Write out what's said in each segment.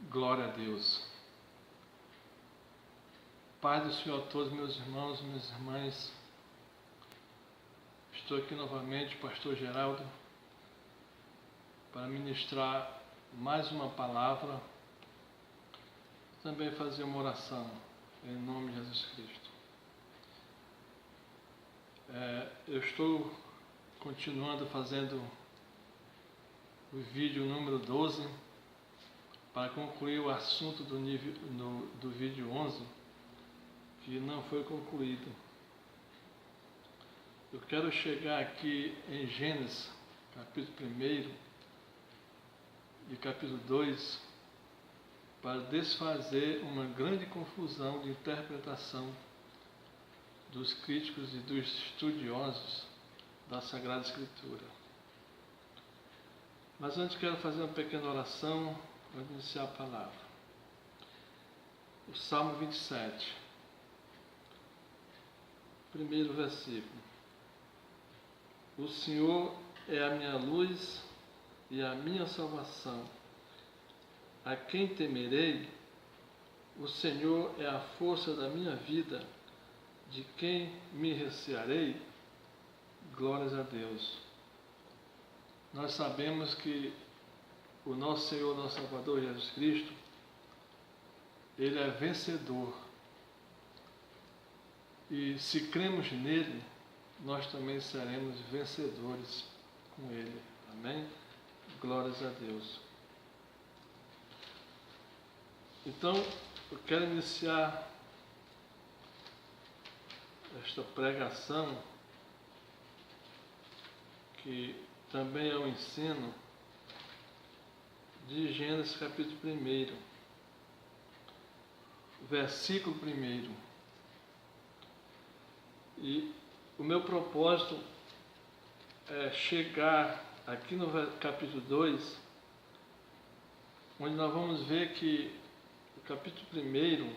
Glória a Deus. Pai do Senhor a todos meus irmãos e minhas irmãs. Estou aqui novamente, Pastor Geraldo, para ministrar mais uma palavra, também fazer uma oração, em nome de Jesus Cristo. Eu estou continuando fazendo o vídeo número 12, para concluir o assunto do vídeo 11, que não foi concluído. Eu quero chegar aqui em Gênesis, capítulo 1 e capítulo 2, para desfazer uma grande confusão de interpretação dos críticos e dos estudiosos da Sagrada Escritura. Mas antes quero fazer uma pequena oração para iniciar a palavra. O Salmo 27, primeiro versículo. O Senhor é a minha luz e a minha salvação. A quem temerei? O Senhor é a força da minha vida. De quem me recearei? Glórias a Deus. Nós sabemos que o nosso Senhor, nosso Salvador Jesus Cristo, Ele é vencedor. E se cremos nele, nós também seremos vencedores com Ele. Amém? Glórias a Deus. Então, eu quero iniciar esta pregação, que também é um ensino, de Gênesis capítulo 1, versículo 1. E o meu propósito é chegar aqui no capítulo 2, onde nós vamos ver que o capítulo 1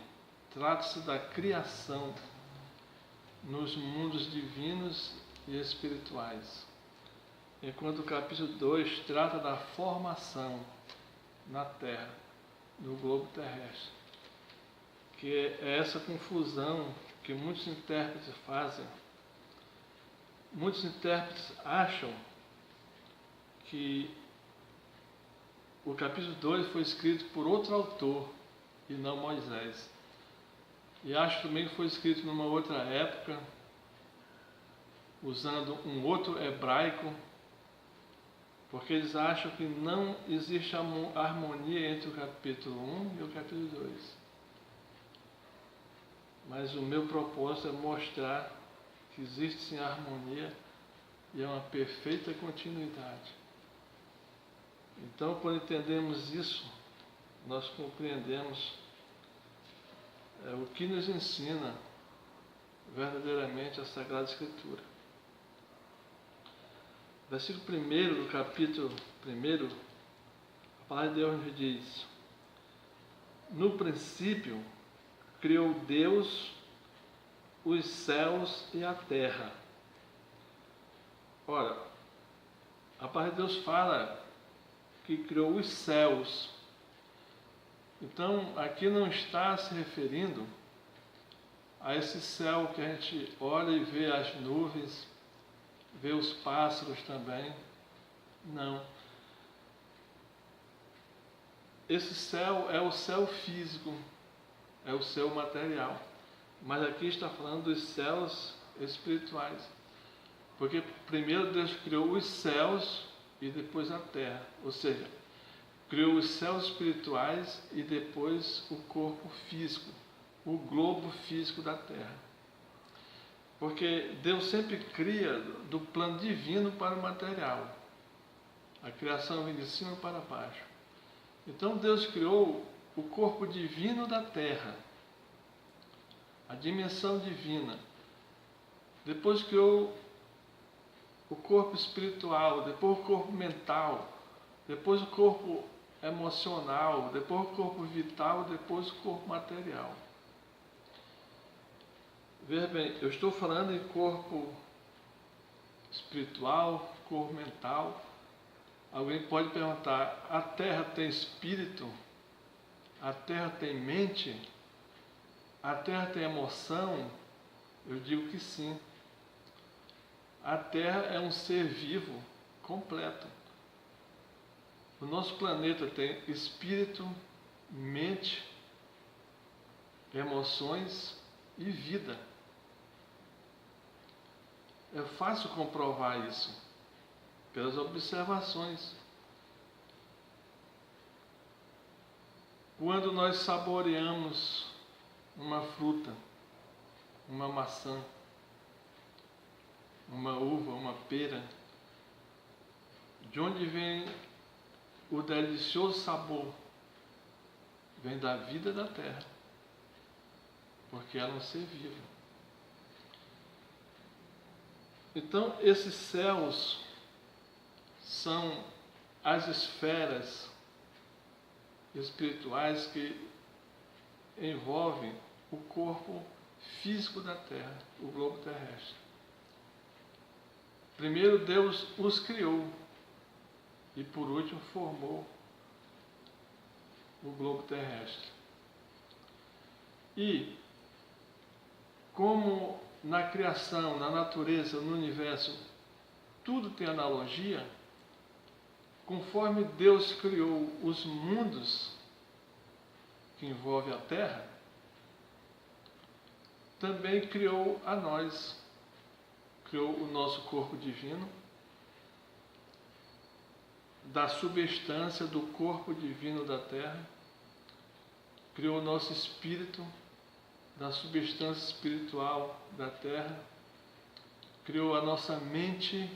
trata-se da criação nos mundos divinos e espirituais, enquanto o capítulo 2 trata da formação na Terra, no globo terrestre, que é essa confusão que muitos intérpretes fazem. Muitos intérpretes acham que o capítulo 2 foi escrito por outro autor e não Moisés. E acho também que foi escrito numa outra época, usando um outro hebraico, porque eles acham que não existe harmonia entre o capítulo 1 e o capítulo 2. Mas o meu propósito é mostrar que existe sim harmonia e é uma perfeita continuidade. Então, quando entendemos isso, nós compreendemos o que nos ensina verdadeiramente a Sagrada Escritura. Versículo 1 do capítulo 1, a palavra de Deus nos diz: no princípio criou Deus os céus e a terra. Ora, a palavra de Deus fala que criou os céus. Então, aqui não está se referindo a esse céu que a gente olha e vê as nuvens, vê os pássaros também. Não. Esse céu é o céu físico, é o céu material. Mas aqui está falando dos céus espirituais. Porque primeiro Deus criou os céus e depois a terra. Ou seja, criou os céus espirituais e depois o corpo físico, o globo físico da terra. Porque Deus sempre cria do plano divino para o material. A criação vem de cima para baixo. Então Deus criou o corpo divino da terra, a dimensão divina. Depois criou o corpo espiritual, depois o corpo mental, depois o corpo emocional, depois o corpo vital, depois o corpo material. Veja bem, eu estou falando em corpo espiritual, corpo mental. Alguém pode perguntar: a terra tem espírito? a Terra tem mente? A Terra tem emoção? Eu digo que sim. A Terra é um ser vivo completo. O nosso planeta tem espírito, mente, emoções e vida. É fácil comprovar isso pelas observações. Quando nós saboreamos uma fruta, uma maçã, uma uva, uma pera, de onde vem o delicioso sabor? Vem da vida da terra, porque ela é um ser vivo. Então, esses céus são as esferas espirituais que envolvem o corpo físico da Terra, o globo terrestre. Primeiro Deus os criou e por último formou o globo terrestre. E como na criação, na natureza, no universo, tudo tem analogia, conforme Deus criou os mundos que envolvem a Terra, também criou a nós, criou o nosso corpo divino, da substância do corpo divino da Terra, criou o nosso espírito, da substância espiritual da Terra, criou a nossa mente,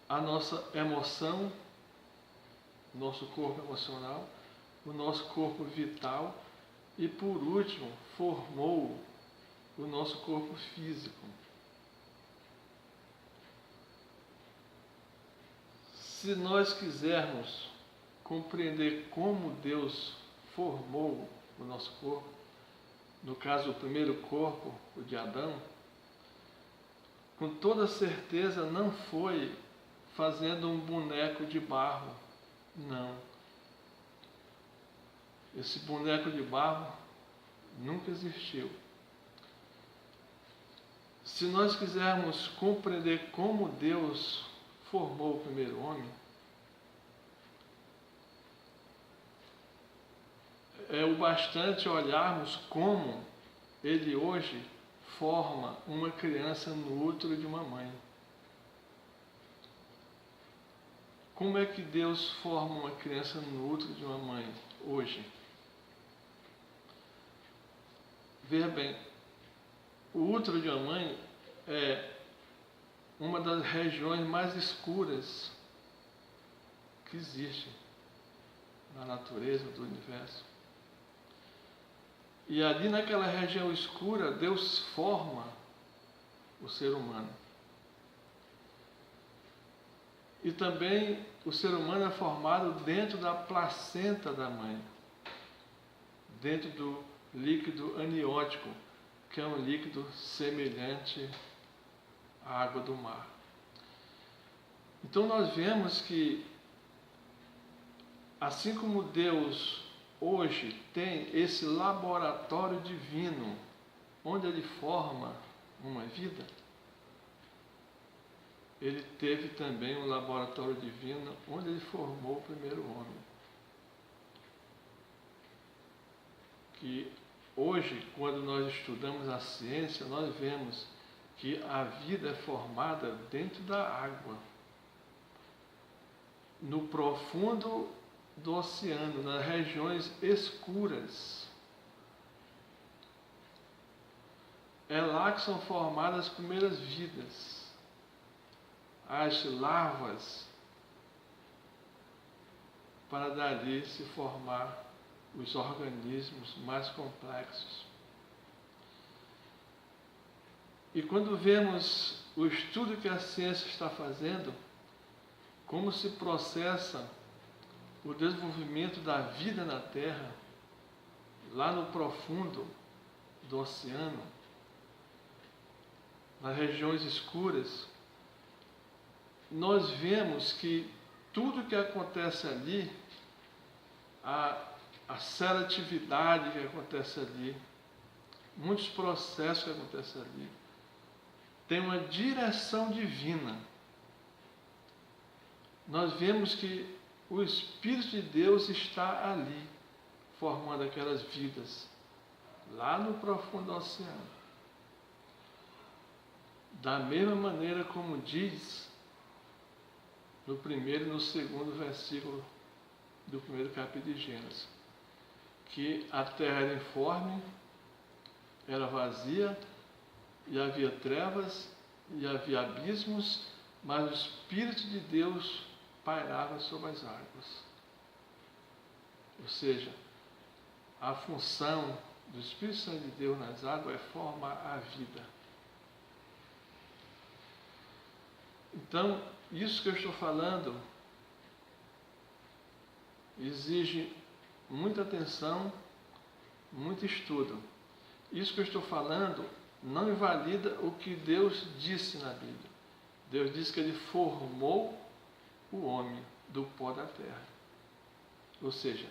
a nossa emoção, nosso corpo emocional, o nosso corpo vital e, por último, formou o nosso corpo físico. Se nós quisermos compreender como Deus formou o nosso corpo, no caso o primeiro corpo, o de Adão, com toda certeza não foi fazendo um boneco de barro, não. Esse boneco de barro nunca existiu. Se nós quisermos compreender como Deus formou o primeiro homem, é o bastante olharmos como ele hoje forma uma criança no útero de uma mãe. Como é que Deus forma uma criança no útero de uma mãe hoje? Veja bem, o útero de uma mãe é uma das regiões mais escuras que existe na natureza do universo. E ali naquela região escura, Deus forma o ser humano. E também o ser humano é formado dentro da placenta da mãe, dentro do líquido aniótico, que é um líquido semelhante à água do mar. Então nós vemos que, assim como Deus hoje tem esse laboratório divino, onde ele forma uma vida, ele teve também um laboratório divino onde ele formou o primeiro homem. Que hoje, quando nós estudamos a ciência, nós vemos que a vida é formada dentro da água, no profundo do oceano, nas regiões escuras. É lá que são formadas as primeiras vidas, as larvas, para dali se formar os organismos mais complexos. E quando vemos o estudo que a ciência está fazendo, como se processa o desenvolvimento da vida na Terra, lá no profundo do oceano, nas regiões escuras, nós vemos que tudo que acontece ali, a seletividade que acontece ali, muitos processos que acontecem ali, tem uma direção divina. Nós vemos que o Espírito de Deus está ali, formando aquelas vidas, lá no profundo oceano. Da mesma maneira como diz no primeiro e no segundo versículo do primeiro capítulo de Gênesis, que a terra era informe, era vazia, e havia trevas, e havia abismos, mas o Espírito de Deus pairava sobre as águas. Ou seja, a função do Espírito Santo de Deus nas águas é formar a vida. Então, isso que eu estou falando exige muita atenção, muito estudo. Isso que eu estou falando não invalida o que Deus disse na Bíblia. Deus disse que Ele formou o homem do pó da terra, ou seja,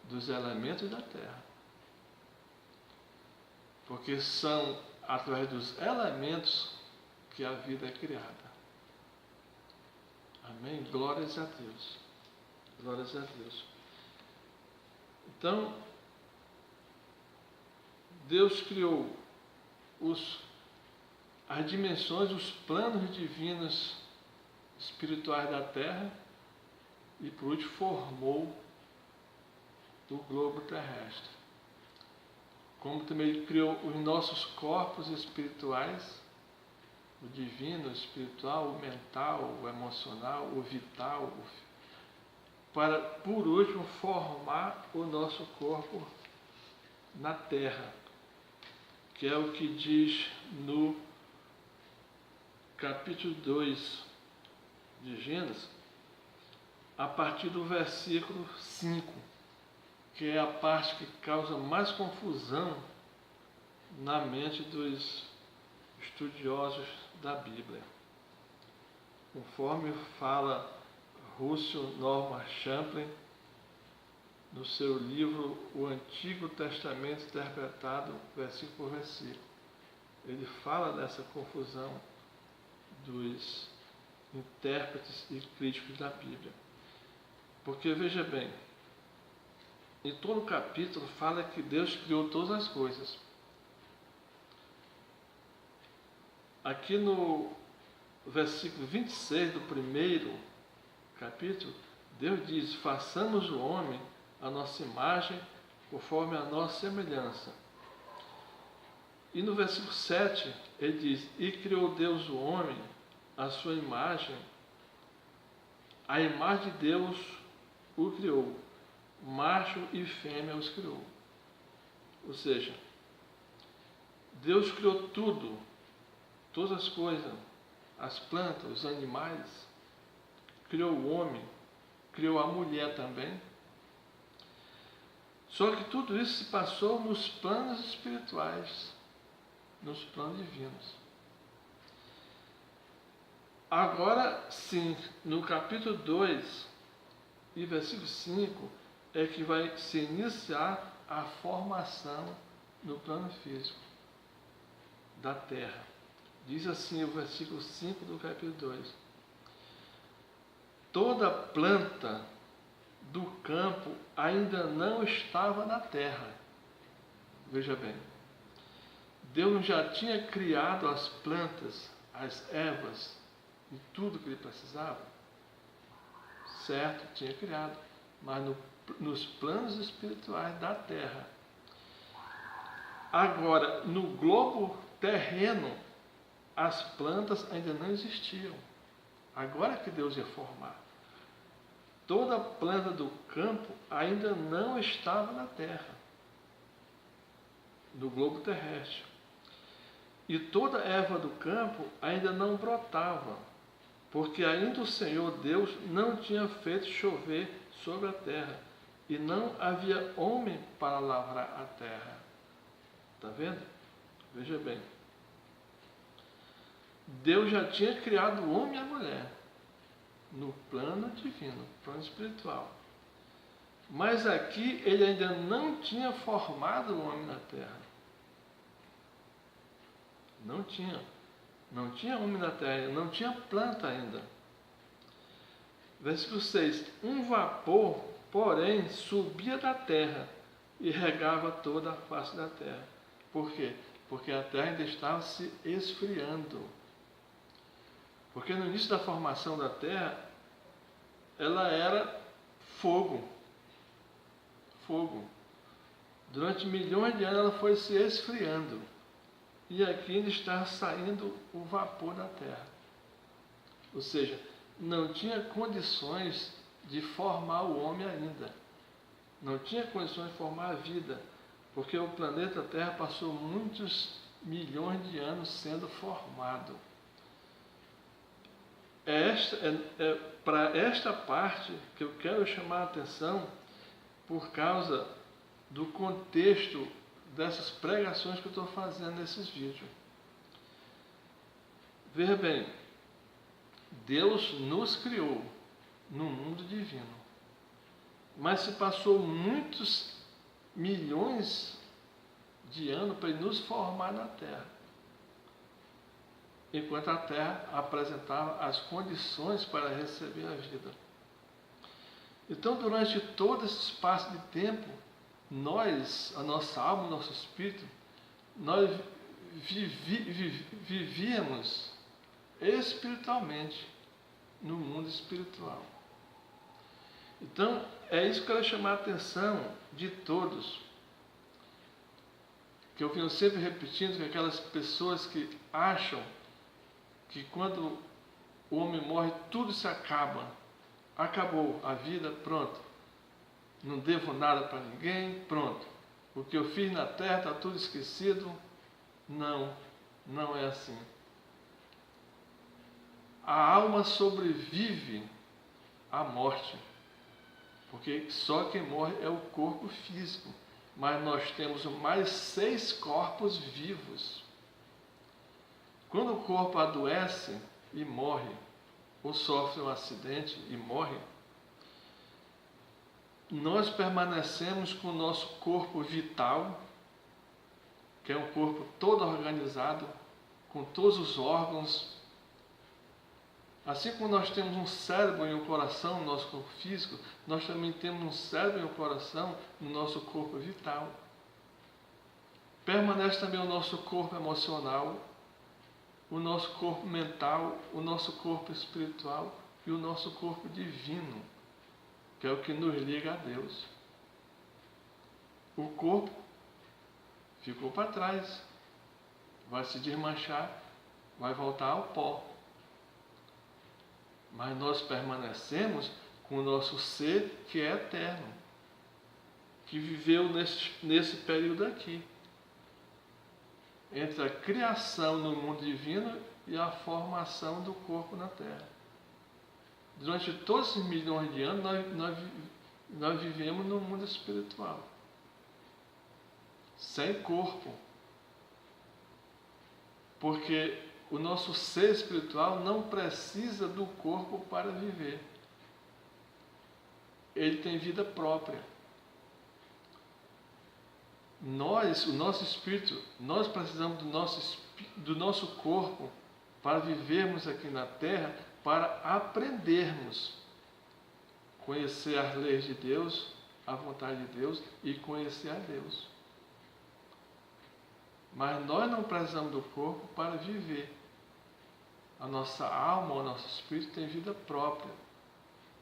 dos elementos da terra. Porque são através dos elementos que a vida é criada. Amém? Glórias a Deus. Glórias a Deus. Então, Deus criou as dimensões, os planos divinos espirituais da Terra e, por último, formou o globo terrestre. Como também Ele criou os nossos corpos espirituais, o divino, o espiritual, o mental, o emocional, o vital, para, por último, formar o nosso corpo na Terra, que é o que diz no capítulo 2 de Gênesis, a partir do versículo 5, que é a parte que causa mais confusão na mente dos estudiosos da Bíblia. Conforme fala Russell Norman Champlin no seu livro O Antigo Testamento Interpretado versículo por versículo. Ele fala dessa confusão dos intérpretes e críticos da Bíblia. Porque, veja bem, em todo o capítulo fala que Deus criou todas as coisas. Aqui no versículo 26 do primeiro capítulo, Deus diz: façamos o homem a nossa imagem, conforme a nossa semelhança. E no versículo 7, ele diz: e criou Deus o homem, a sua imagem, a imagem de Deus o criou, macho e fêmea os criou. Ou seja, Deus criou tudo, todas as coisas, as plantas, os animais, criou o homem, criou a mulher também. Só que tudo isso se passou nos planos espirituais, nos planos divinos. Agora sim, no capítulo 2 e versículo 5 é que vai se iniciar a formação no plano físico da terra. Diz assim o versículo 5 do capítulo 2: toda planta do campo ainda não estava na terra. Veja bem, Deus já tinha criado as plantas, as ervas e tudo que ele precisava. Certo, tinha criado, mas nos planos espirituais da terra. Agora, no globo terreno, as plantas ainda não existiam. Agora que Deus ia formar. Toda planta do campo ainda não estava na terra, no globo terrestre. E toda erva do campo ainda não brotava, porque ainda o Senhor Deus não tinha feito chover sobre a terra, e não havia homem para lavrar a terra. Está vendo? Veja bem. Deus já tinha criado o homem e a mulher no plano divino, no plano espiritual. Mas aqui ele ainda não tinha formado o homem na terra. Não tinha. Não tinha homem na terra, não tinha planta ainda. Versículo 6. Um vapor, porém, subia da terra e regava toda a face da terra. Por quê? Porque a terra ainda estava se esfriando. Porque no início da formação da terra, ela era fogo. Fogo. Durante milhões de anos ela foi se esfriando. E aqui ainda está saindo o vapor da terra. Ou seja, não tinha condições de formar o homem ainda. Não tinha condições de formar a vida. Porque o planeta Terra passou muitos milhões de anos sendo formado. Para esta parte que eu quero chamar a atenção por causa do contexto dessas pregações que eu estou fazendo nesses vídeos. Veja bem, Deus nos criou no mundo divino, mas se passou muitos milhões de anos para Ele nos formar na Terra, enquanto a Terra apresentava as condições para receber a vida. Então, durante todo esse espaço de tempo, nós, a nossa alma, o nosso espírito, nós vivíamos espiritualmente no mundo espiritual. Então, é isso que eu quero chamar a atenção de todos. Que eu venho sempre repetindo que aquelas pessoas que acham que quando o homem morre tudo se acaba. Acabou a vida, pronto. Não devo nada para ninguém, pronto. O que eu fiz na terra está tudo esquecido. Não, não é assim. A alma sobrevive à morte, porque só quem morre é o corpo físico. Mas nós temos mais 6 corpos vivos. Quando o corpo adoece e morre, ou sofre um acidente e morre, nós permanecemos com o nosso corpo vital, que é um corpo todo organizado, com todos os órgãos. Assim como nós temos um cérebro e um coração no nosso corpo físico, nós também temos um cérebro e um coração no nosso corpo vital. Permanece também o nosso corpo emocional, o nosso corpo mental, o nosso corpo espiritual e o nosso corpo divino, que é o que nos liga a Deus. O corpo ficou para trás, vai se desmanchar, vai voltar ao pó. Mas nós permanecemos com o nosso ser que é eterno, que viveu nesse período aqui, entre a criação no mundo divino e a formação do corpo na Terra. Durante todos esses milhões de anos, nós vivemos no mundo espiritual, sem corpo, porque o nosso ser espiritual não precisa do corpo para viver. Ele tem vida própria. O nosso espírito, nós precisamos do nosso corpo para vivermos aqui na Terra, para aprendermos, conhecer as leis de Deus, a vontade de Deus e conhecer a Deus. Mas nós não precisamos do corpo para viver. A nossa alma, o nosso espírito tem vida própria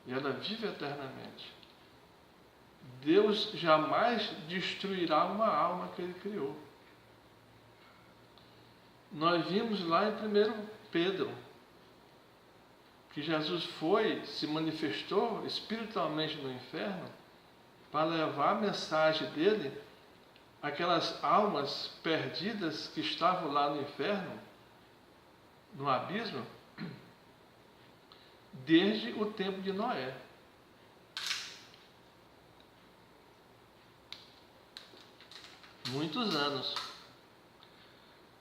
e ela vive eternamente. Deus jamais destruirá uma alma que Ele criou. Nós vimos lá em 1 Pedro que Jesus se manifestou espiritualmente no inferno para levar a mensagem dele àquelas almas perdidas que estavam lá no inferno, no abismo, desde o tempo de Noé. Muitos anos.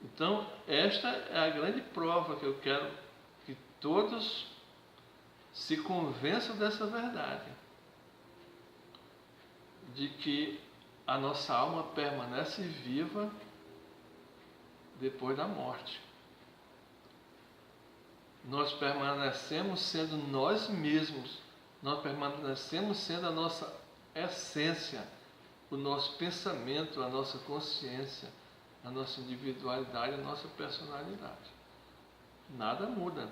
Então, esta é a grande prova que eu quero que todos se convençam dessa verdade. de que a nossa alma permanece viva depois da morte. Nós permanecemos sendo nós mesmos, nós permanecemos sendo a nossa essência, o nosso pensamento, a nossa consciência, a nossa individualidade, a nossa personalidade. Nada muda.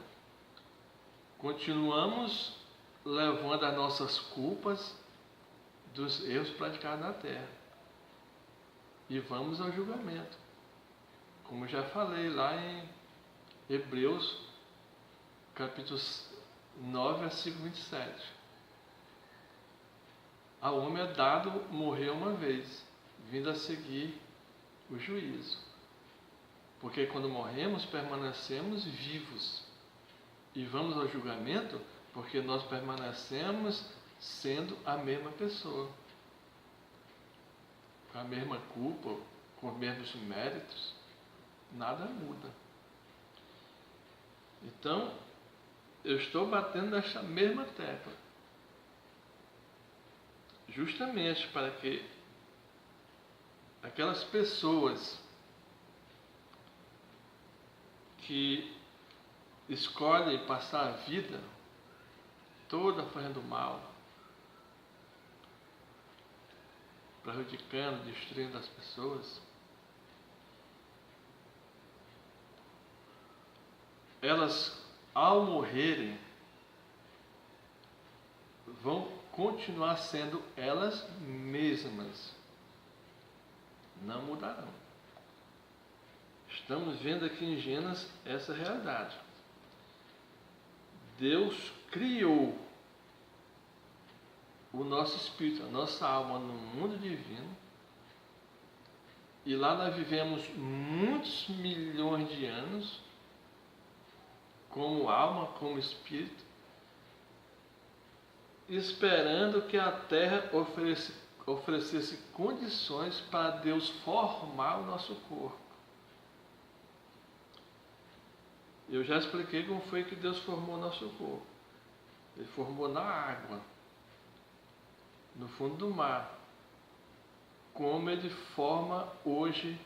Continuamos levando as nossas culpas dos erros praticados na Terra. E vamos ao julgamento. Como já falei lá em Hebreus, capítulo 9, versículo 27. Ao homem é dado morrer uma vez, vindo a seguir o juízo. Porque quando morremos, permanecemos vivos. E vamos ao julgamento porque nós permanecemos sendo a mesma pessoa. Com a mesma culpa, com os mesmos méritos. Nada muda. Então, eu estou batendo nessa mesma tecla. Justamente para que aquelas pessoas que escolhem passar a vida toda fazendo mal, prejudicando, destruindo as pessoas, elas, ao morrerem, vão continuar sendo elas mesmas. Não mudarão. Estamos vendo aqui em Gênesis essa realidade. Deus criou o nosso espírito, a nossa alma no mundo divino. E lá nós vivemos muitos milhões de anos como alma, como espírito, esperando que a Terra oferecesse condições para Deus formar o nosso corpo. Eu já expliquei como foi que Deus formou o nosso corpo. Ele formou na água, no fundo do mar, como Ele forma hoje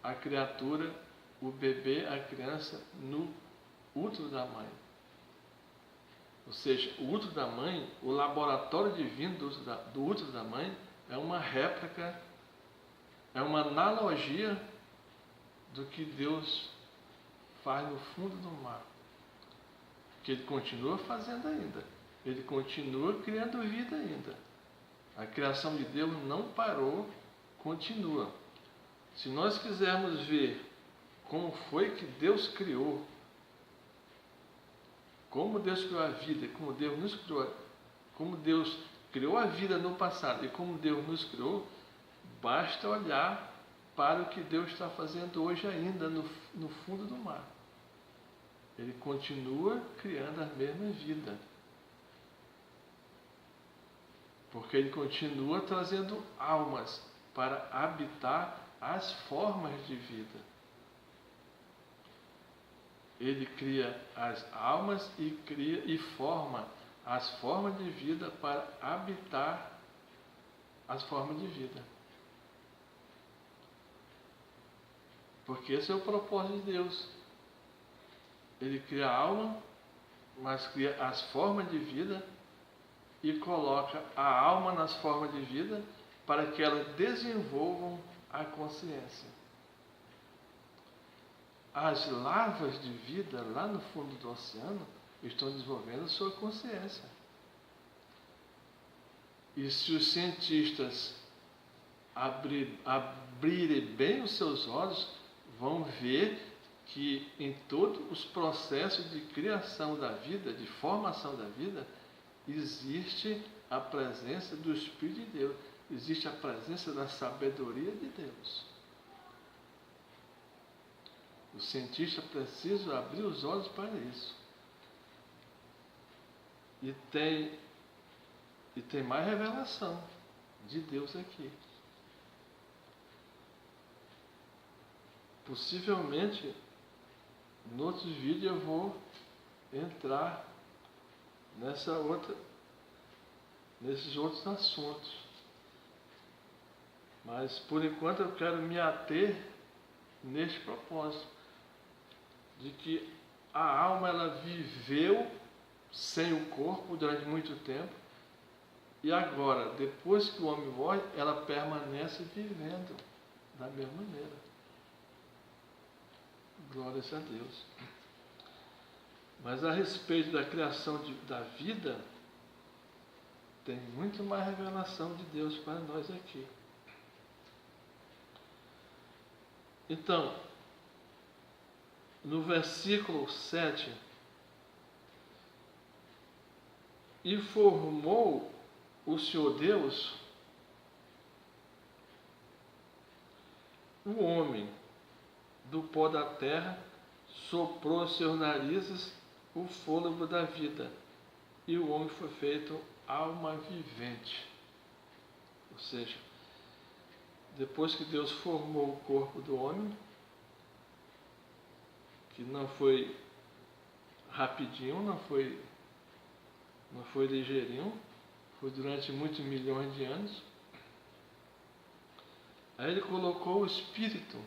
a criatura, o bebê, a criança, no útero da mãe. Ou seja, o útero da mãe, o laboratório divino do útero da mãe, é uma réplica, é uma analogia do que Deus faz no fundo do mar. Que Ele continua fazendo ainda. Ele continua criando vida ainda. A criação de Deus não parou, continua. Se nós quisermos ver como foi que Deus criou, como Deus criou a vida, como Deus nos criou, como Deus criou a vida no passado e como Deus nos criou, basta olhar para o que Deus está fazendo hoje ainda no fundo do mar. Ele continua criando a mesma vida. Porque Ele continua trazendo almas para habitar as formas de vida. Ele cria as almas e cria e forma as formas de vida para habitar as formas de vida. Porque esse é o propósito de Deus. Ele cria a alma, mas cria as formas de vida e coloca a alma nas formas de vida para que elas desenvolvam a consciência. As larvas de vida lá no fundo do oceano estão desenvolvendo a sua consciência. E se os cientistas abrirem bem os seus olhos, vão ver que em todos os processos de criação da vida, de formação da vida, existe a presença do Espírito de Deus, existe a presença da sabedoria de Deus. O cientista precisa abrir os olhos para isso. E tem mais revelação de Deus aqui. Possivelmente, em outros vídeos eu vou entrar nessa outra nesses outros assuntos. Mas, por enquanto, eu quero me ater neste propósito, de que a alma ela viveu sem o corpo durante muito tempo, e agora, depois que o homem morre, ela permanece vivendo da mesma maneira. Glórias a Deus. Mas a respeito da criação da vida, tem muito mais revelação de Deus para nós aqui. Então, no versículo 7, e formou o Senhor Deus o homem do pó da terra, soprou em seus narizes o fôlego da vida, e o homem foi feito alma vivente. Ou seja, depois que Deus formou o corpo do homem, que não foi rapidinho, não foi ligeirinho, foi durante muitos milhões de anos. Aí ele colocou o Espírito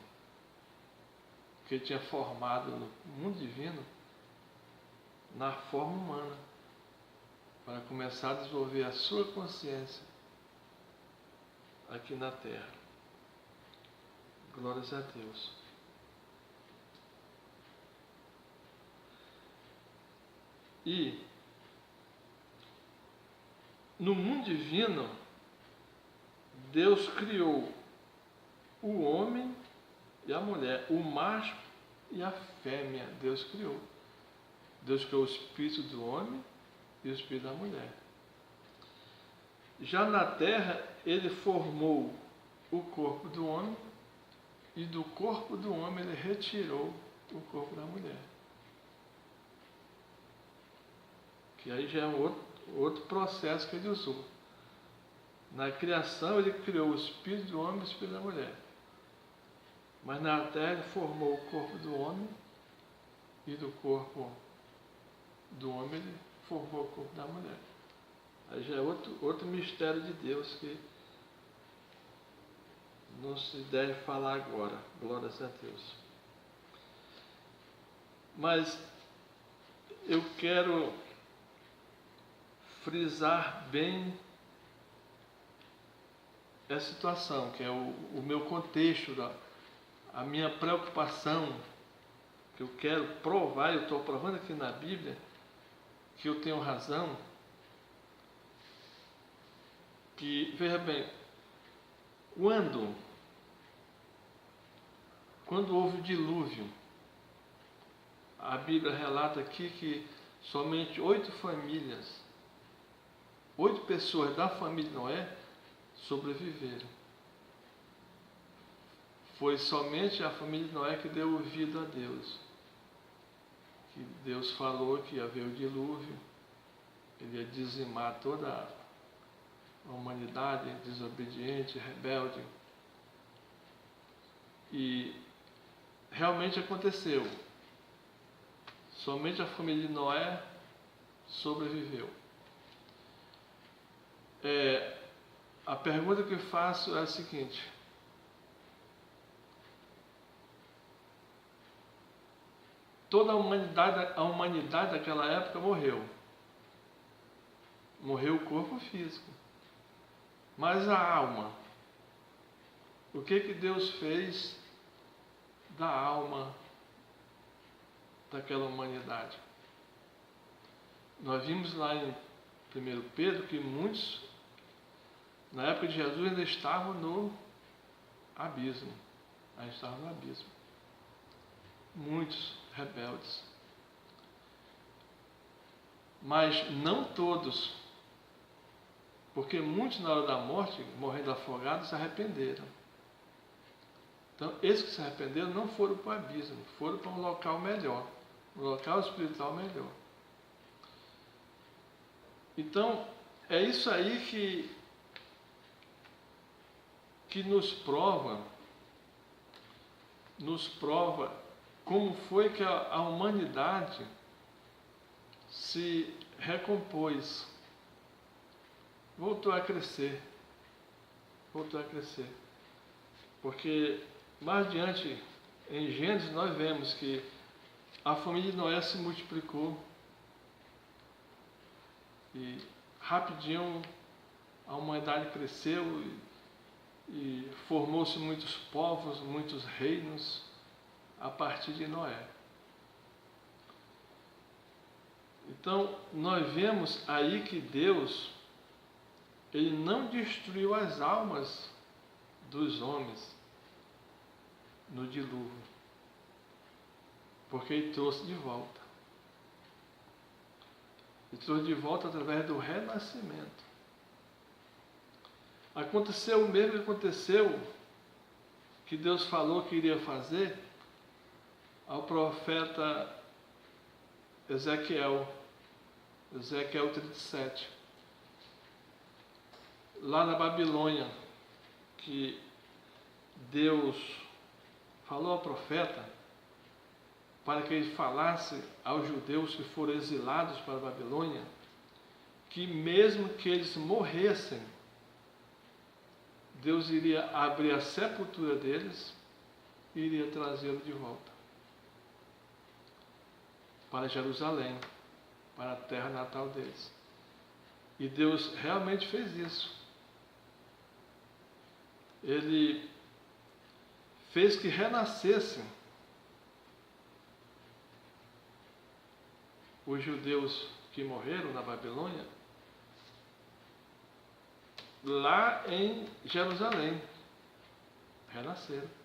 que ele tinha formado no mundo divino na forma humana, para começar a desenvolver a sua consciência aqui na Terra. Glórias a Deus. E no mundo divino, Deus criou o homem e a mulher, o macho e a fêmea. Deus criou. Deus criou o espírito do homem e o espírito da mulher. Já na terra, ele formou o corpo do homem, e do corpo do homem ele retirou o corpo da mulher. Que aí já é um outro processo que ele usou. Na criação ele criou o espírito do homem e o espírito da mulher. Mas na terra ele formou o corpo do homem, e do corpo do homem ele formou o corpo da mulher. Aí já é outro mistério de Deus que não se deve falar agora. Glórias a Deus. Mas eu quero frisar bem essa situação, que é o meu contexto, a minha preocupação, que eu quero provar, eu estou provando aqui na Bíblia, que eu tenho razão, que, veja bem, quando houve o dilúvio, a Bíblia relata aqui que somente 8 pessoas da família de Noé sobreviveram. Foi somente a família de Noé que deu ouvido a Deus. Que Deus falou que ia haver o dilúvio, ele ia dizimar toda a humanidade desobediente, rebelde. E realmente aconteceu. Somente a família de Noé sobreviveu. A pergunta que eu faço é a seguinte: toda a humanidade daquela época morreu. Morreu o corpo físico. Mas a alma, o que Deus fez da alma daquela humanidade? Nós vimos lá em 1 Pedro que muitos, na época de Jesus, ainda estavam no abismo. Ainda estavam no abismo. Muitos rebeldes. Mas não todos, porque muitos na hora da morte, morrendo afogados, se arrependeram. Então, esses que se arrependeram não foram para o abismo, foram para um local melhor, um local espiritual melhor. Então, é isso aí que nos prova como foi que a humanidade se recompôs voltou a crescer. Voltou a crescer. Porque mais adiante, em Gênesis, nós vemos que a família de Noé se multiplicou e rapidinho a humanidade cresceu e formou-se muitos povos, muitos reinos a partir de Noé. Então, nós vemos aí que Deus, Ele não destruiu as almas dos homens no dilúvio, porque Ele trouxe de volta. Ele trouxe de volta através do renascimento. Aconteceu o mesmo que aconteceu, que Deus falou que iria fazer ao profeta Ezequiel 37. Lá na Babilônia, que Deus falou ao profeta para que ele falasse aos judeus que foram exilados para a Babilônia, que mesmo que eles morressem, Deus iria abrir a sepultura deles e iria trazê-los de volta para Jerusalém, para a terra natal deles. E Deus realmente fez isso. Ele fez que renascessem os judeus que morreram na Babilônia lá em Jerusalém. Renasceram.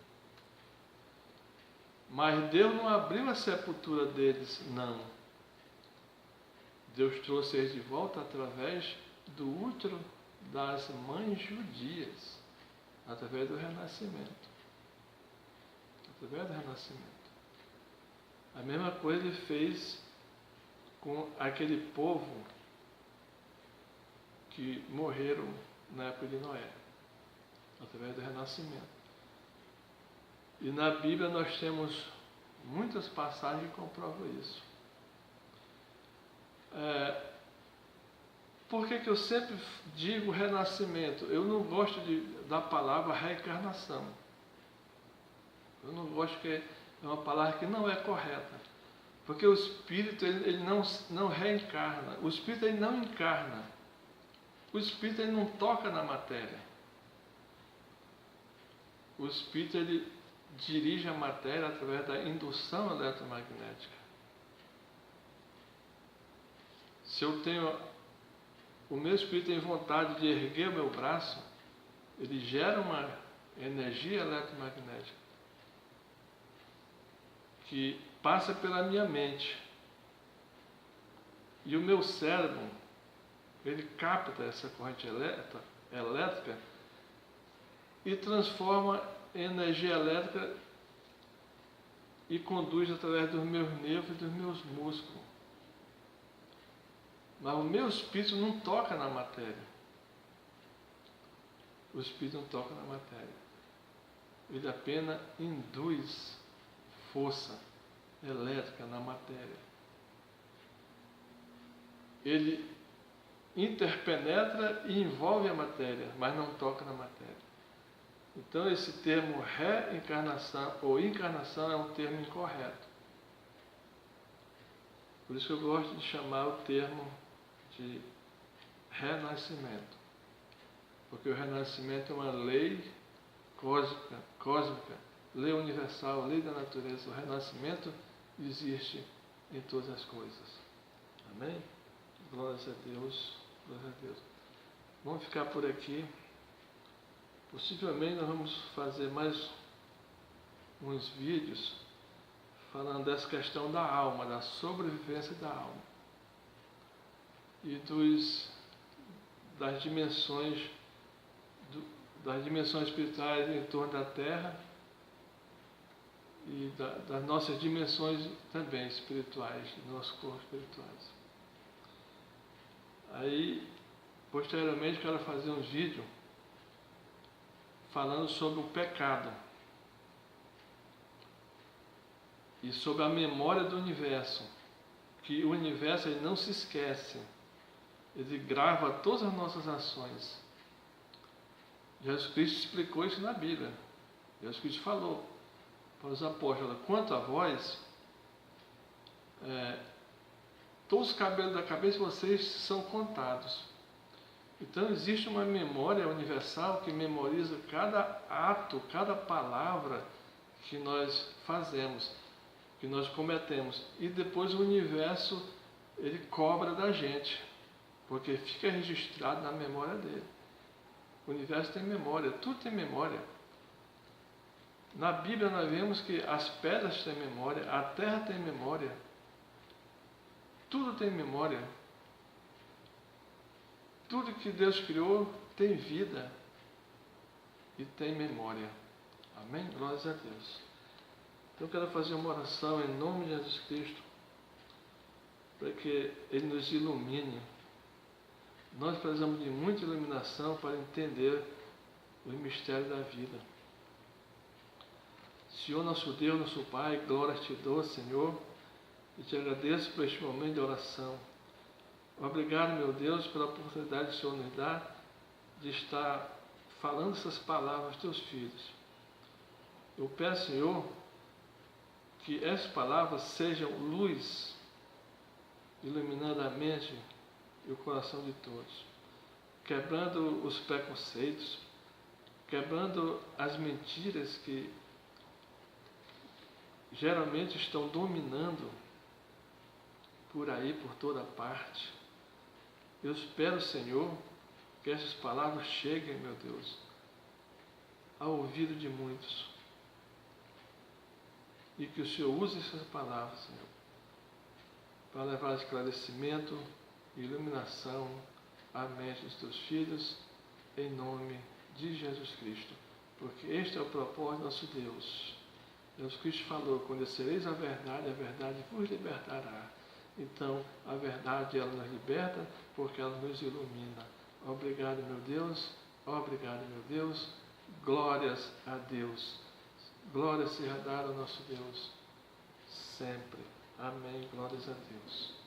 Mas Deus não abriu a sepultura deles, não. Deus trouxe eles de volta através do útero das mães judias, através do renascimento. Através do renascimento. A mesma coisa ele fez com aquele povo que morreram na época de Noé, através do renascimento. E na Bíblia nós temos muitas passagens que comprovam isso. Por que eu sempre digo renascimento? Eu não gosto da palavra reencarnação. Eu não gosto, que é uma palavra que não é correta. Porque o Espírito ele não reencarna. O Espírito ele não encarna. O Espírito ele não toca na matéria. O Espírito ele dirige a matéria através da indução eletromagnética. Se eu tenho, o meu Espírito tem vontade de erguer o meu braço, ele gera uma energia eletromagnética que passa pela minha mente. E o meu cérebro, ele capta essa corrente elétrica e transforma em energia elétrica e conduz através dos meus nervos e dos meus músculos. Mas o meu espírito não toca na matéria. O espírito não toca na matéria. Ele apenas induz força elétrica na matéria. Ele interpenetra e envolve a matéria, mas não toca na matéria. Então esse termo reencarnação ou encarnação é um termo incorreto. Por isso que eu gosto de chamar o termo de renascimento. Porque o renascimento é uma lei cósmica, lei universal, lei da natureza. O renascimento existe em todas as coisas. Amém? Glórias a Deus, glórias a Deus. Vamos ficar por aqui. Possivelmente nós vamos fazer mais uns vídeos falando dessa questão da alma, da sobrevivência da alma e das dimensões espirituais em torno da Terra e das nossas dimensões também espirituais, dos nossos corpos espirituais. Aí, posteriormente, quero fazer um vídeo falando sobre o pecado e sobre a memória do universo, que o universo ele não se esquece. Ele grava todas as nossas ações. Jesus Cristo explicou isso na Bíblia. Jesus Cristo falou para os apóstolos: quanto a vós, todos os cabelos da cabeça de vocês são contados. Então existe uma memória universal que memoriza cada ato, cada palavra que nós fazemos, que nós cometemos. E depois o universo, ele cobra da gente, porque fica registrado na memória dele. O universo tem memória, tudo tem memória. Na Bíblia nós vemos que as pedras têm memória, a terra tem memória, tudo tem memória. Tudo que Deus criou tem vida e tem memória. Amém? Glórias a Deus. Então eu quero fazer uma oração em nome de Jesus Cristo, para que Ele nos ilumine. Nós precisamos de muita iluminação para entender o mistério da vida. Senhor nosso Deus, nosso Pai, glórias te dou, Senhor, e te agradeço por este momento de oração. Obrigado, meu Deus, pela oportunidade que o Senhor nos dá de estar falando essas palavras aos teus filhos. Eu peço, Senhor, que essas palavras sejam luz, iluminando a mente e o coração de todos, quebrando os preconceitos, quebrando as mentiras que geralmente estão dominando por aí, por toda parte. Eu espero, Senhor, que essas palavras cheguem, meu Deus, ao ouvido de muitos. E que o Senhor use essas palavras, Senhor, para levar esclarecimento e iluminação à mente dos teus filhos, em nome de Jesus Cristo. Porque este é o propósito do nosso Deus. Jesus Cristo falou: conhecereis a verdade vos libertará. Então, a verdade, ela nos liberta, porque ela nos ilumina. Obrigado, meu Deus. Obrigado, meu Deus. Glórias a Deus. Glória seja dada ao nosso Deus. Sempre. Amém. Glórias a Deus.